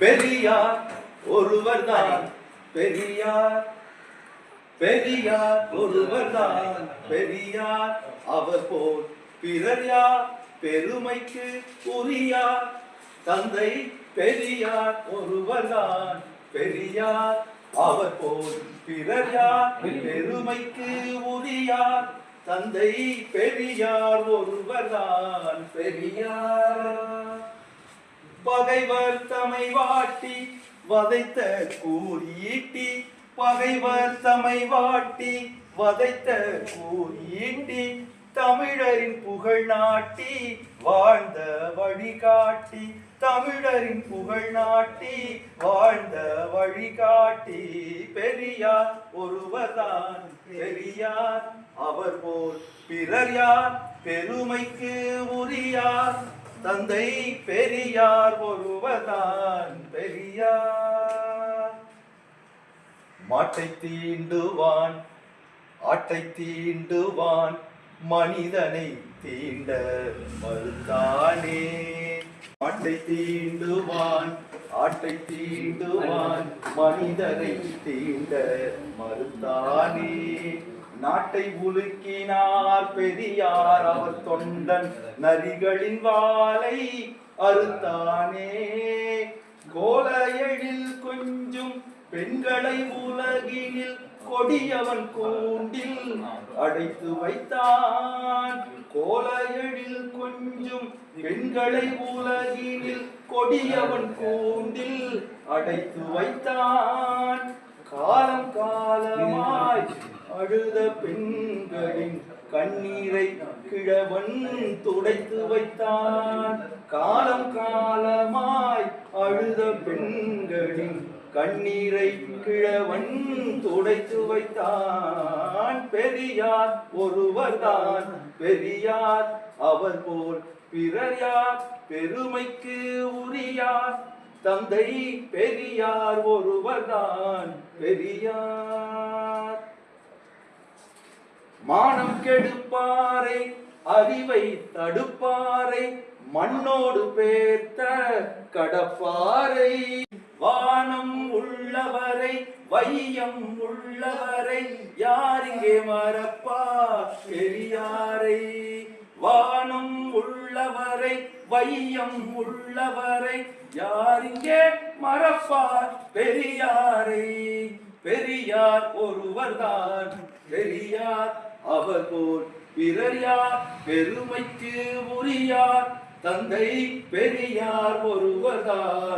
பெரியார் ஒருவர்தான் பெரியார், பெரியார் ஒருவர்தான் பெரியார். அவர் போல் பிறர் யார் பெருமைக்கு உரியார். தந்தை பெரியார் ஒருவர்தான் பெரியார். அவர் போல் பிறர் யார் பெருமைக்கு உரியார். தந்தை பெரியார் ஒருவர்தான் பெரியார். பகைவர் தமை வாட்டி வதைத்த கூறியீட்டி, பகைவர் தமை வாட்டி வதைத்த கூறியீட்டி, தமிழரின் புகழ் நாட்டி வாழ்ந்த வழிகாட்டி, தமிழரின் புகழ் நாட்டி வாழ்ந்த வழிகாட்டி. பெரியார் ஒருவர்தான் பெரியார். அவர் போல் பிறர் யார் பெருமைக்கு உரியார். தந்தை பெரியார் ஒருவர்தான் பெரியார். மாட்டை தீண்டுவான் ஆட்டை தீண்டுவான், மனிதனை தீண்ட மறுத்தானே. மாட்டை தீண்டுவான் ஆட்டை தீண்டுவான், மனிதனை தீண்ட மறுத்தானே. நாட்டை உலுக்கினார் பெரியார், அவர் தொண்டன் நரிகளின் வாளை அறுத்தானே. கோல எழில் கொஞ்சும் பெண்களை உலகினில் கொடியவன் கூண்டில் அடைத்து வைத்தான். கோல எழில் கொஞ்சும் பெண்களை உலகினில் கொடியவன் கூண்டில் அடைத்து வைத்தான். காலம் காலமாய் அழுத பெண்களின் கண்ணீரை கிழவன் துடைத்து வைத்தான். காலம் காலமாய் அழுத பெண்களின் கண்ணீரை கிழவன் துடைத்து வைத்தான். பெரியார் ஒருவர்தான் பெரியார். அவர் போல் பிறர் யார் பெருமைக்கு உரியார். தந்தை பெரியார் ஒருவர்தான் பெரியார். மானம் கெடுப்பாரை அறிவை தடுப்பாரை, மண்ணோடு பேர்த்த கடப்பாரை. வானம் உள்ளவரை வையம் உள்ளவரை யார் இங்கே மறப்பார் பெரியாரை. வானம் உள்ளவரை வையம் உள்ளவரை யார் இங்கே மறப்பார் பெரியாரை. பெரியார் ஒருவர்தான் பெரியார். அவர் போல் பிறர் யார் பெருமைக்கு உரியார். தந்தை பெரியார் ஒருவர்தான்